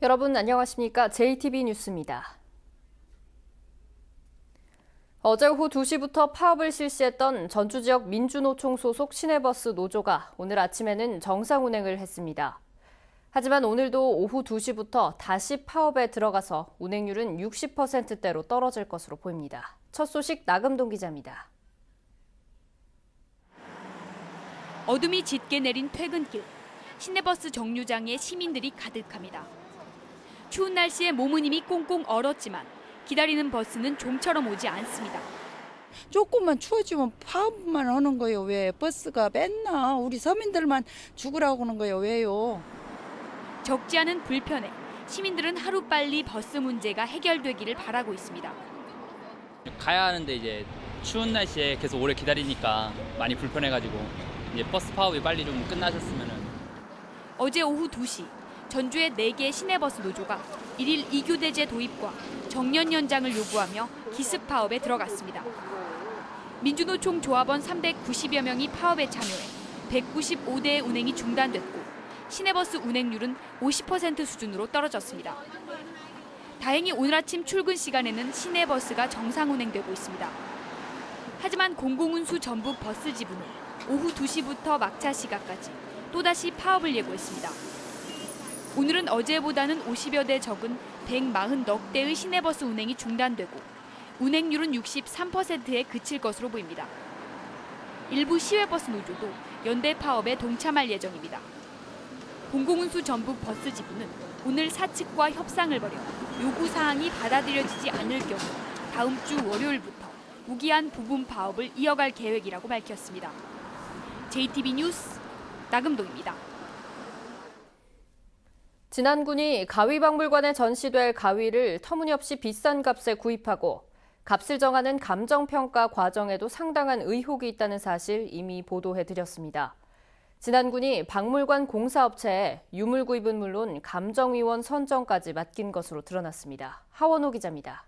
여러분 안녕하십니까? JTB 뉴스입니다. 어제 오후 2시부터 파업을 실시했던 전주 지역 민주노총 소속 시내버스 노조가 오늘 아침에는 정상 운행을 했습니다. 하지만 오늘도 오후 2시부터 다시 파업에 들어가서 운행률은 60%대로 떨어질 것으로 보입니다. 첫 소식 나금동 기자입니다. 어둠이 짙게 내린 퇴근길, 시내버스 정류장에 시민들이 가득합니다. 추운 날씨에 몸은 이미 꽁꽁 얼었지만 기다리는 버스는 좀처럼 오지 않습니다. 조금만 추워지면 파업만 하는 거예요. 왜 버스가 맨날 우리 서민들만 죽으라고 하는 거예요. 왜요? 적지 않은 불편에 시민들은 하루빨리 버스 문제가 해결되기를 바라고 있습니다. 가야 하는데 이제 추운 날씨에 계속 오래 기다리니까 많이 불편해가지고 이제 버스 파업이 빨리 좀 끝나셨으면은. 어제 오후 2시 전주의 4개 시내버스 노조가 1일 2교대제 도입과 정년 연장을 요구하며 기습 파업에 들어갔습니다. 민주노총 조합원 390여 명이 파업에 참여해 195대의 운행이 중단됐고 시내버스 운행률은 50% 수준으로 떨어졌습니다. 다행히 오늘 아침 출근 시간에는 시내버스가 정상 운행되고 있습니다. 하지만 공공운수 전북 버스 지부는 오후 2시부터 막차 시각까지 또다시 파업을 예고했습니다. 오늘은 어제보다는 50여 대 적은 140넉 대의 시내버스 운행이 중단되고 운행률은 63%에 그칠 것으로 보입니다. 일부 시외버스 노조도 연대 파업에 동참할 예정입니다. 공공운수 전북 버스 지부는 오늘 사측과 협상을 벌여 요구사항이 받아들여지지 않을 경우 다음 주 월요일부터 무기한 부분 파업을 이어갈 계획이라고 밝혔습니다. JTB 뉴스 나금동입니다. 진안군이 가위박물관에 전시될 가위를 터무니없이 비싼 값에 구입하고 값을 정하는 감정평가 과정에도 상당한 의혹이 있다는 사실 이미 보도해드렸습니다. 진안군이 박물관 공사업체에 유물 구입은 물론 감정위원 선정까지 맡긴 것으로 드러났습니다. 하원호 기자입니다.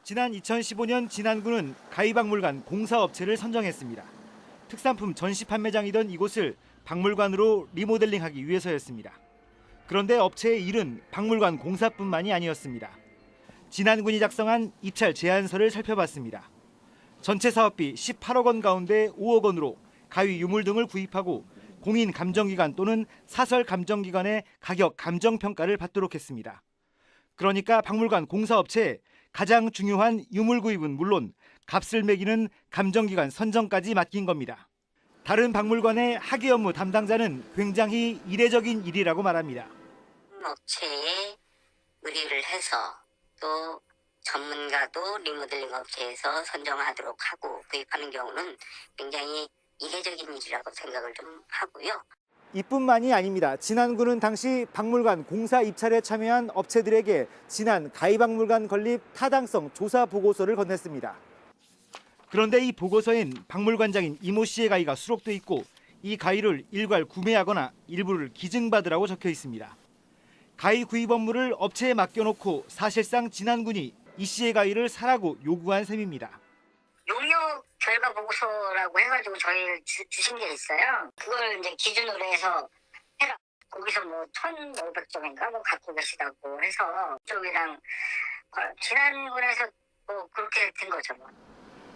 지난 2015년 진안군은 가위박물관 공사업체를 선정했습니다. 특산품 전시 판매장이던 이곳을 박물관으로 리모델링하기 위해서였습니다. 그런데 업체의 일은 박물관 공사뿐만이 아니었습니다. 진안군이 작성한 입찰 제안서를 살펴봤습니다. 전체 사업비 18억 원 가운데 5억 원으로 가위 유물 등을 구입하고 공인 감정기관 또는 사설 감정기관의 가격 감정평가를 받도록 했습니다. 그러니까 박물관 공사업체에 가장 중요한 유물 구입은 물론 값을 매기는 감정기관 선정까지 맡긴 겁니다. 다른 박물관의 학예 업무 담당자는 굉장히 이례적인 일이라고 말합니다. 업체에 의뢰를 해서 또 전문가도 리모델링 업체에서 선정하도록 하고 구입하는 경우는 굉장히 이례적인 일이라고 생각을 좀 하고요. 이뿐만이 아닙니다. 진안군은 당시 박물관 공사 입찰에 참여한 업체들에게 진안 가위박물관 건립 타당성 조사 보고서를 건넸습니다. 그런데 이 보고서엔 박물관장인 이모 씨의 가위가 수록돼 있고 이 가위를 일괄 구매하거나 일부를 기증받으라고 적혀 있습니다. 가위 구입 업무를 업체에 맡겨놓고 사실상 진안군이 이 씨의 가위를 사라고 요구한 셈입니다. 용역 결과 보고서라고 해가지고 저희를 주신 게 있어요. 그걸 이제 기준으로 해서 해라. 거기서 뭐 1,500점인가 뭐 갖고 계시다고 해서 쪽이랑 진안군에서 뭐 그렇게 된 거죠. 뭐.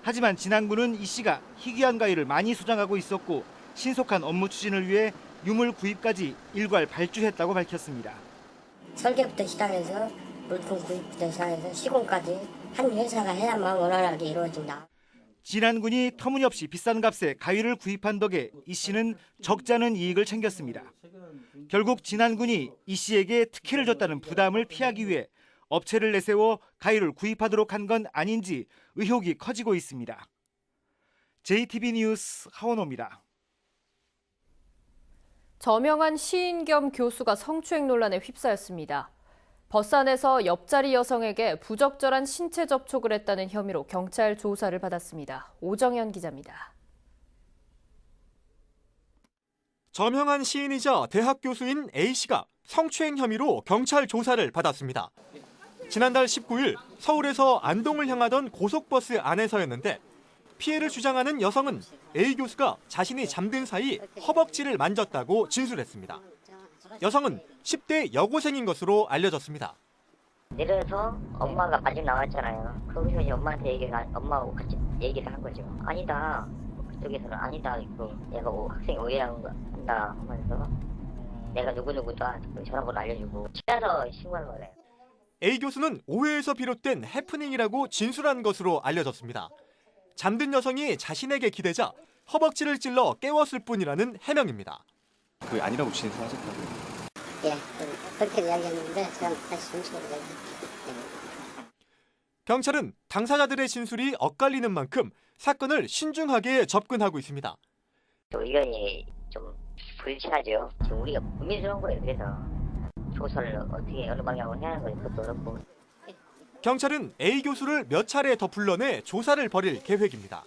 하지만 진안군은 이 씨가 희귀한 가위를 많이 소장하고 있었고 신속한 업무 추진을 위해 유물 구입까지 일괄 발주했다고 밝혔습니다. 설계부터 시작해서 물품 구입부터 시작해서 시공까지 한 회사가 해야만 원활하게 이루어진다. 진안군이 터무니없이 비싼 값에 가위를 구입한 덕에 이 씨는 적지 않은 이익을 챙겼습니다. 결국 진안군이 이 씨에게 특혜를 줬다는 부담을 피하기 위해 업체를 내세워 가위를 구입하도록 한 건 아닌지 의혹이 커지고 있습니다. JTB 뉴스 하원호입니다. 저명한 시인 겸 교수가 성추행 논란에 휩싸였습니다. 버스 안에서 옆자리 여성에게 부적절한 신체 접촉을 했다는 혐의로 경찰 조사를 받았습니다. 오정현 기자입니다. 저명한 시인이자 대학 교수인 A씨가 성추행 혐의로 경찰 조사를 받았습니다. 지난달 19일 서울에서 안동을 향하던 고속버스 안에서였는데 피해를 주장하는 여성은 A 교수가 자신이 잠든 사이 허벅지를 만졌다고 진술했습니다. 여성은 10대 여고생인 것으로 알려졌습니다. 내려서 엄마가 마중 나왔잖아요. 거기서 이제 엄마하고 같이 얘기를 한 거죠. 아니다. 그쪽에서는 아니다. 얘가 학생이 오해한다 하면서 내가 누구누구다 전화번호 알려주고 찾아서 신고한 거래요. A 교수는 오해에서 비롯된 해프닝이라고 진술한 것으로 알려졌습니다. 잠든 여성이 자신에게 기대자 허벅지를 찔러 깨웠을 뿐이라는 해명입니다. 그 아니라고 진술하셨다고요? 예, 그렇게 이야기했는데 제가 다시 중심으로 내가. 경찰은 당사자들의 진술이 엇갈리는 만큼 사건을 신중하게 접근하고 있습니다. 의견이 좀 불친하죠. 지금 우리가 고민스러운 거예요. 그래서 조사를 어떻게 어느 방향으로 해야 하는 건지 그것도 어렵고. 경찰은 A 교수를 몇 차례 더 불러내 조사를 벌일 계획입니다.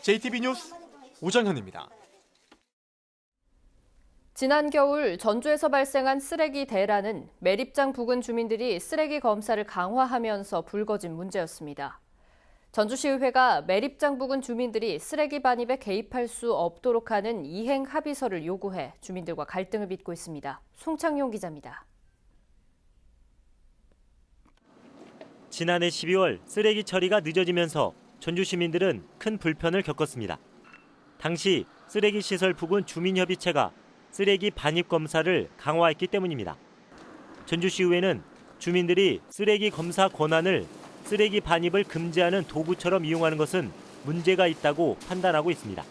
JTB 뉴스 오정현입니다. 지난 겨울 전주에서 발생한 쓰레기 대란은 매립장 부근 주민들이 쓰레기 검사를 강화하면서 불거진 문제였습니다. 전주시의회가 매립장 부근 주민들이 쓰레기 반입에 개입할 수 없도록 하는 이행 합의서를 요구해 주민들과 갈등을 빚고 있습니다. 송창용 기자입니다. 지난해 12월 쓰레기 처리가 늦어지면서 전주 시민들은 큰 불편을 겪었습니다. 당시 쓰레기 시설 부근 주민협의체가 쓰레기 반입 검사를 강화했기 때문입니다. 전주시의회는 주민들이 쓰레기 검사 권한을 쓰레기 반입을 금지하는 도구처럼 이용하는 것은 문제가 있다고 판단하고 있습니다.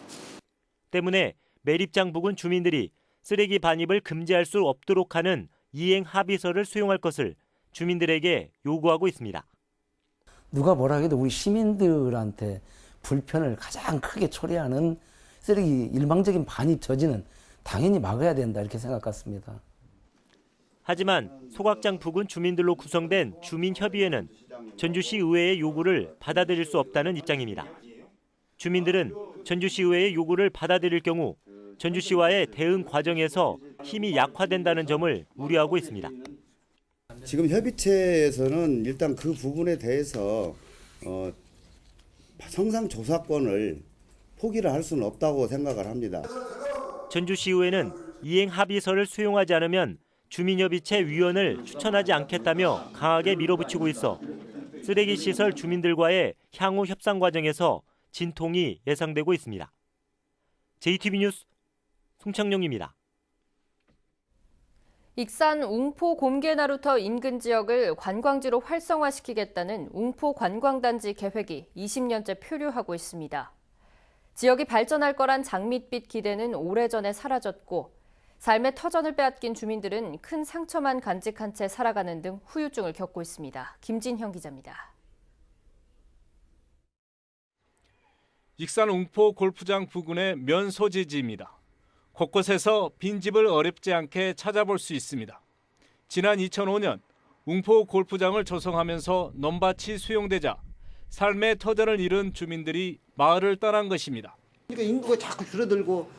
때문에 매립장 부근 주민들이 쓰레기 반입을 금지할 수 없도록 하는 이행 합의서를 수용할 것을 주민들에게 요구하고 있습니다. 누가 뭐라 해도 우리 시민들한테 불편을 가장 크게 초래하는 쓰레기 일방적인 반입 저지는 당연히 막아야 된다 이렇게 생각했습니다. 하지만 소각장 부근 주민들로 구성된 주민협의회는 전주시 의회의 요구를 받아들일 수 없다는 입장입니다. 주민들은 전주시 의회의 요구를 받아들일 경우 전주시와의 대응 과정에서 힘이 약화된다는 점을 우려하고 있습니다. 지금 협의체에서는 일단 그 부분에 대해서 성상 조사권을 포기를 할 수는 없다고 생각을 합니다. 전주시의회는 이행 합의서를 수용하지 않으면 주민협의체 위원을 추천하지 않겠다며 강하게 밀어붙이고 있어 쓰레기 시설 주민들과의 향후 협상 과정에서 진통이 예상되고 있습니다. JTB 뉴스 송창용입니다. 익산 웅포 곰개나루터 인근 지역을 관광지로 활성화시키겠다는 웅포 관광단지 계획이 20년째 표류하고 있습니다. 지역이 발전할 거란 장밋빛 기대는 오래전에 사라졌고 삶의 터전을 빼앗긴 주민들은 큰 상처만 간직한 채 살아가는 등 후유증을 겪고 있습니다. 김진형 기자입니다. 익산 웅포 골프장 부근의 면소재지입니다. 곳곳에서 빈집을 어렵지 않게 찾아볼 수 있습니다. 지난 2005년 웅포 골프장을 조성하면서 논밭이 수용되자 삶의 터전을 잃은 주민들이 마을을 떠난 것입니다. 그러니까 인구가 자꾸 줄어들고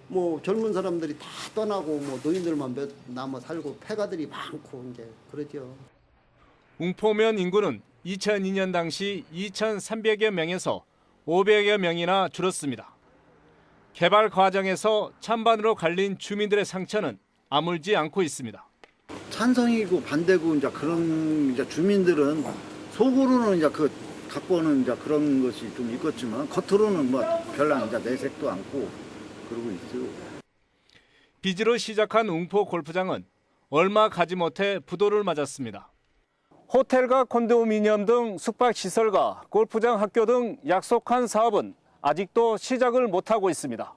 뭐 젊은 사람들이 다 떠나고 뭐 노인들만 몇 남아 살고 폐가들이 많고 이제 그러죠. 웅포면 인구는 2002년 당시 2,300여 명에서 500여 명이나 줄었습니다. 개발 과정에서 찬반으로 갈린 주민들의 상처는 아물지 않고 있습니다. 찬성이고 반대고 이제 그런 이제 주민들은 속으로는 이제 갖고 오는 이제 그런 것이 좀 있겠지만 겉으로는 뭐 별로 이제 내색도 않고 그러고 있어요. 빚으로 시작한 웅포 골프장은 얼마 가지 못해 부도를 맞았습니다. 호텔과 콘도미니엄 등 숙박시설과 골프장, 학교 등 약속한 사업은 아직도 시작을 못하고 있습니다.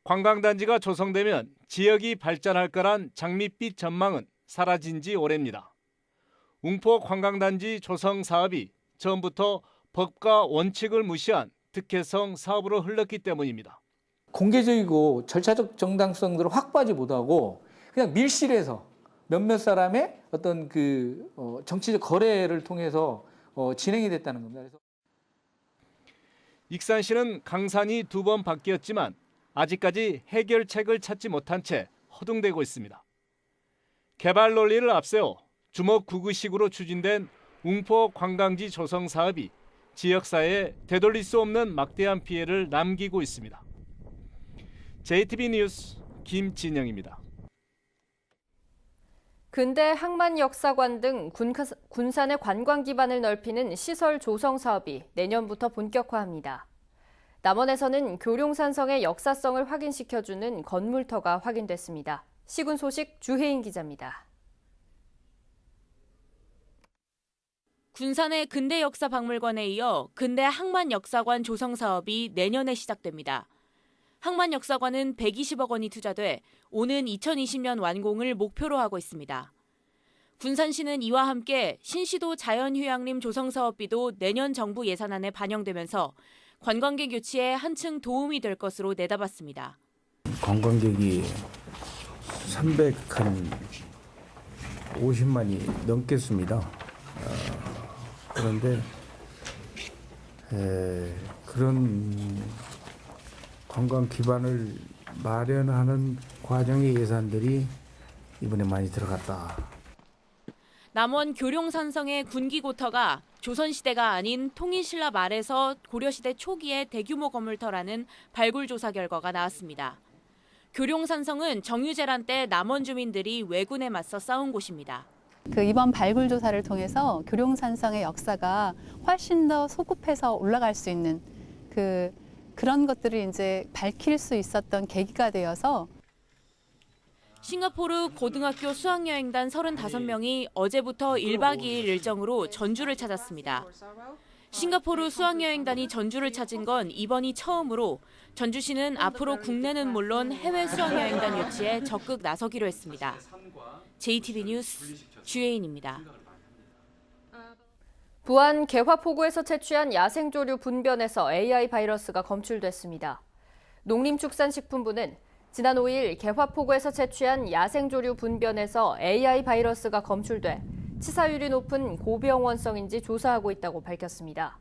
관광단지가 조성되면 지역이 발전할 거란 장밋빛 전망은 사라진 지 오래입니다. 웅포 관광단지 조성 사업이 처음부터 법과 원칙을 무시한 특혜성 사업으로 흘렀기 때문입니다. 공개적이고 절차적 정당성들을 확보하지 못하고 그냥 밀실에서 몇몇 사람의 어떤 정치적 거래를 통해서 진행이 됐다는 겁니다. 그래서 익산시는 강산이 2번 바뀌었지만 아직까지 해결책을 찾지 못한 채 허둥대고 있습니다. 개발 논리를 앞세워 주먹구구식으로 추진된 웅포 관광지 조성 사업이 지역사회에 되돌릴 수 없는 막대한 피해를 남기고 있습니다. JTB 뉴스 김진영입니다. 근대 항만역사관 등 군산의 관광 기반을 넓히는 시설 조성 사업이 내년부터 본격화합니다. 남원에서는 교룡산성의 역사성을 확인시켜주는 건물터가 확인됐습니다. 시군 소식 주혜인 기자입니다. 군산의 근대역사박물관에 이어 근대 항만역사관 조성 사업이 내년에 시작됩니다. 항만역사관은 120억 원이 투자돼 오는 2020년 완공을 목표로 하고 있습니다. 군산시는 이와 함께 신시도 자연휴양림 조성 사업비도 내년 정부 예산안에 반영되면서 관광객 유치에 한층 도움이 될 것으로 내다봤습니다. 관광객이 350만이 넘겠습니다. 그런데 그런 관광 기반을 마련하는 과정의 예산들이 이번에 많이 들어갔다. 남원 교룡산성의 군기고터가 조선시대가 아닌 통일신라 말에서 고려시대 초기의 대규모 건물터라는 발굴조사 결과가 나왔습니다. 교룡산성은 정유재란 때 남원 주민들이 왜군에 맞서 싸운 곳입니다. 이번 발굴 조사를 통해서 교룡산성의 역사가 훨씬 더 소급해서 올라갈 수 있는 그런 것들을 이제 밝힐 수 있었던 계기가 되어서 싱가포르 고등학교 수학여행단 35명이 어제부터 1박 2일 일정으로 전주를 찾았습니다. 싱가포르 수학여행단이 전주를 찾은 건 이번이 처음으로 전주시는 앞으로 국내는 물론 해외 수학여행단 유치에 적극 나서기로 했습니다. JTB 뉴스 주혜인입니다. 부안 개화포구에서 채취한 야생조류 분변에서 AI 바이러스가 검출됐습니다. 농림축산식품부는 지난 5일 개화포구에서 채취한 야생조류 분변에서 AI 바이러스가 검출돼 치사율이 높은 고병원성인지 조사하고 있다고 밝혔습니다.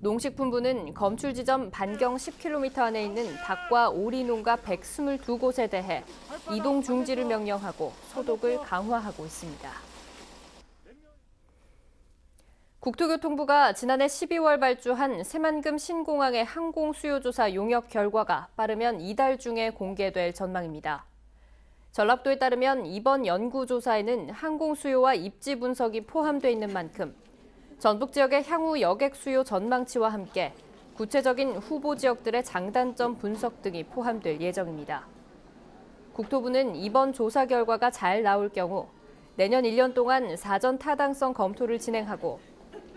농식품부는 검출 지점 반경 10km 안에 있는 닭과 오리 농가 122곳에 대해 이동 중지를 명령하고 소독을 강화하고 있습니다. 국토교통부가 지난해 12월 발주한 새만금 신공항의 항공수요조사 용역 결과가 빠르면 이달 중에 공개될 전망입니다. 전라도에 따르면 이번 연구조사에는 항공수요와 입지 분석이 포함돼 있는 만큼 전북 지역의 향후 여객 수요 전망치와 함께 구체적인 후보 지역들의 장단점 분석 등이 포함될 예정입니다. 국토부는 이번 조사 결과가 잘 나올 경우 내년 1년 동안 사전 타당성 검토를 진행하고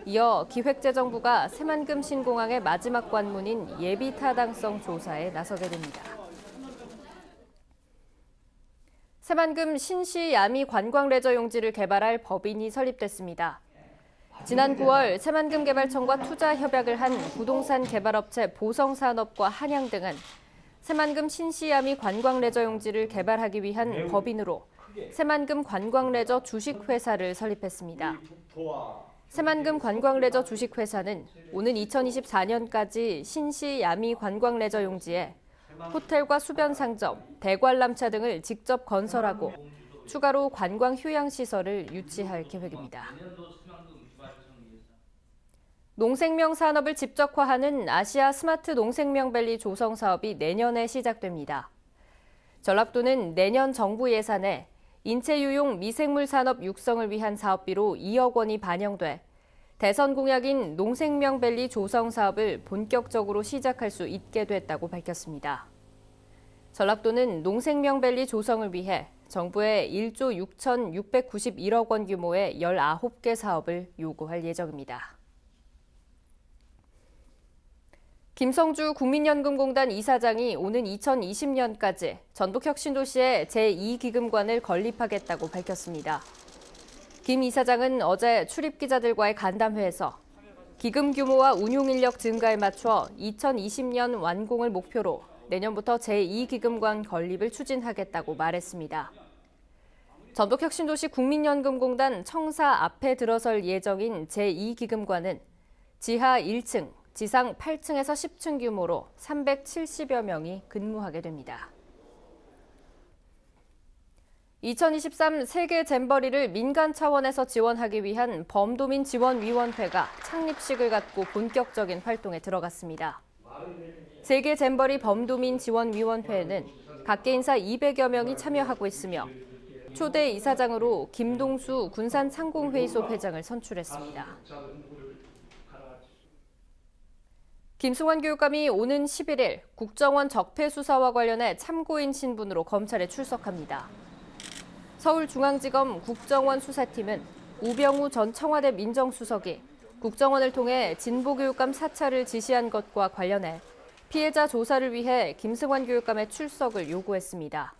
이어 기획재정부가 새만금 신공항의 마지막 관문인 예비 타당성 조사에 나서게 됩니다. 새만금 신시 야미 관광레저 용지를 개발할 법인이 설립됐습니다. 지난 9월 새만금 개발청과 투자 협약을 한 부동산 개발업체 보성산업과 한양 등은 새만금 신시 야미 관광레저 용지를 개발하기 위한 법인으로 새만금 관광레저 주식회사를 설립했습니다. 새만금 관광레저 주식회사는 오는 2024년까지 신시 야미 관광레저 용지에 호텔과 수변 상점, 대관람차 등을 직접 건설하고 추가로 관광 휴양시설을 유치할 계획입니다. 농생명 산업을 집적화하는 아시아 스마트 농생명밸리 조성 사업이 내년에 시작됩니다. 전라도는 내년 정부 예산에 인체유용 미생물 산업 육성을 위한 사업비로 2억 원이 반영돼 대선 공약인 농생명밸리 조성 사업을 본격적으로 시작할 수 있게 됐다고 밝혔습니다. 전라도는 농생명밸리 조성을 위해 정부에 1조 6,691억 원 규모의 19개 사업을 요구할 예정입니다. 김성주 국민연금공단 이사장이 오는 2020년까지 전북혁신도시에 제2기금관을 건립하겠다고 밝혔습니다. 김 이사장은 어제 출입기자들과의 간담회에서 기금 규모와 운용 인력 증가에 맞춰 2020년 완공을 목표로 내년부터 제2기금관 건립을 추진하겠다고 말했습니다. 전북혁신도시 국민연금공단 청사 앞에 들어설 예정인 제2기금관은 지하 1층, 지상 8층에서 10층 규모로 370여 명이 근무하게 됩니다. 2023 세계 잼버리를 민간 차원에서 지원하기 위한 범도민 지원위원회가 창립식을 갖고 본격적인 활동에 들어갔습니다. 세계 잼버리 범도민 지원위원회에는 각계 인사 200여 명이 참여하고 있으며 초대 이사장으로 김동수 군산상공회의소 회장을 선출했습니다. 김승환 교육감이 오는 11일 국정원 적폐 수사와 관련해 참고인 신분으로 검찰에 출석합니다. 서울중앙지검 국정원 수사팀은 우병우 전 청와대 민정수석이 국정원을 통해 진보교육감 사찰을 지시한 것과 관련해 피해자 조사를 위해 김승환 교육감의 출석을 요구했습니다.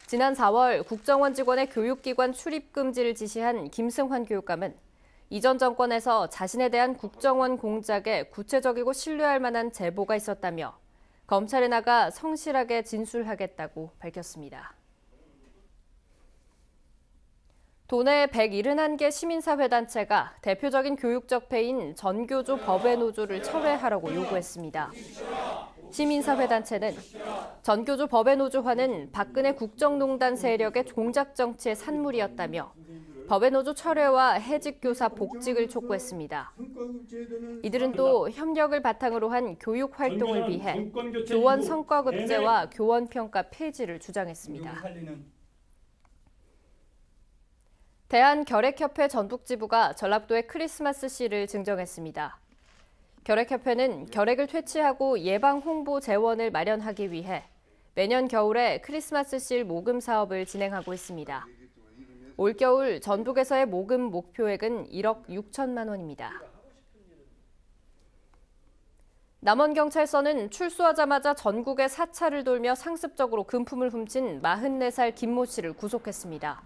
지난 4월 국정원 직원의 교육기관 출입 금지를 지시한 김승환 교육감은 이전 정권에서 자신에 대한 국정원 공작에 구체적이고 신뢰할 만한 제보가 있었다며 검찰에 나가 성실하게 진술하겠다고 밝혔습니다. 도내 171개 시민사회단체가 대표적인 교육적폐인 전교조 법외노조를 철회하라고 요구했습니다. 시민사회단체는 전교조 법외노조화는 박근혜 국정농단 세력의 공작정치의 산물이었다며 법외노조 철회와 해직교사 복직을 촉구했습니다. 이들은 또 협력을 바탕으로 한 교육활동을 위해 교원 성과급제와 교원평가 폐지를 주장했습니다. 대한결핵협회 전북지부가 전라도의 크리스마스 씨를 증정했습니다. 결핵협회는 결핵을 퇴치하고 예방 홍보 재원을 마련하기 위해 매년 겨울에 크리스마스 씨 모금 사업을 진행하고 있습니다. 올겨울 전북에서의 모금 목표액은 1억 6천만 원입니다. 남원경찰서는 출소하자마자 전국의 사찰을 돌며 상습적으로 금품을 훔친 44살 김모 씨를 구속했습니다.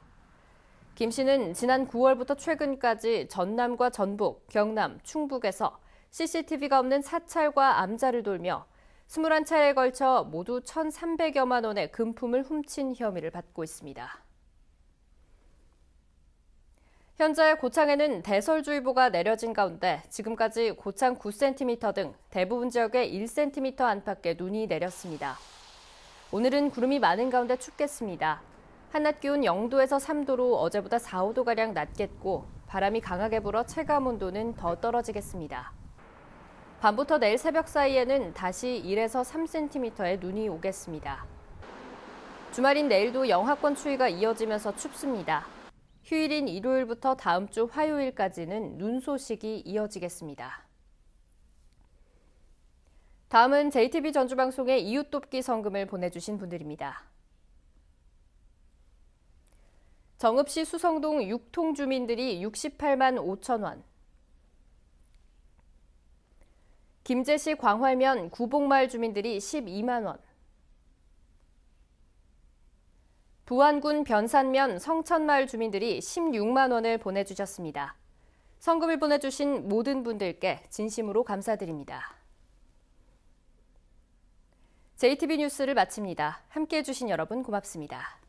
김 씨는 지난 9월부터 최근까지 전남과 전북, 경남, 충북에서 CCTV가 없는 사찰과 암자를 돌며 21차례에 걸쳐 모두 1,300여만 원의 금품을 훔친 혐의를 받고 있습니다. 현재 고창에는 대설주의보가 내려진 가운데 지금까지 고창 9cm 등 대부분 지역에 1cm 안팎의 눈이 내렸습니다. 오늘은 구름이 많은 가운데 춥겠습니다. 한낮 기온 0도에서 3도로 어제보다 4, 5도가량 낮겠고 바람이 강하게 불어 체감온도는 더 떨어지겠습니다. 밤부터 내일 새벽 사이에는 다시 1에서 3cm의 눈이 오겠습니다. 주말인 내일도 영하권 추위가 이어지면서 춥습니다. 휴일인 일요일부터 다음 주 화요일까지는 눈 소식이 이어지겠습니다. 다음은 JTB 전주방송의 이웃돕기 성금을 보내주신 분들입니다. 정읍시 수성동 6통 주민들이 68만 5천 원, 김제시 광활면 구복마을 주민들이 12만 원, 부안군 변산면 성천마을 주민들이 16만 원을 보내주셨습니다. 성금을 보내주신 모든 분들께 진심으로 감사드립니다. JTB 뉴스를 마칩니다. 함께해 주신 여러분 고맙습니다.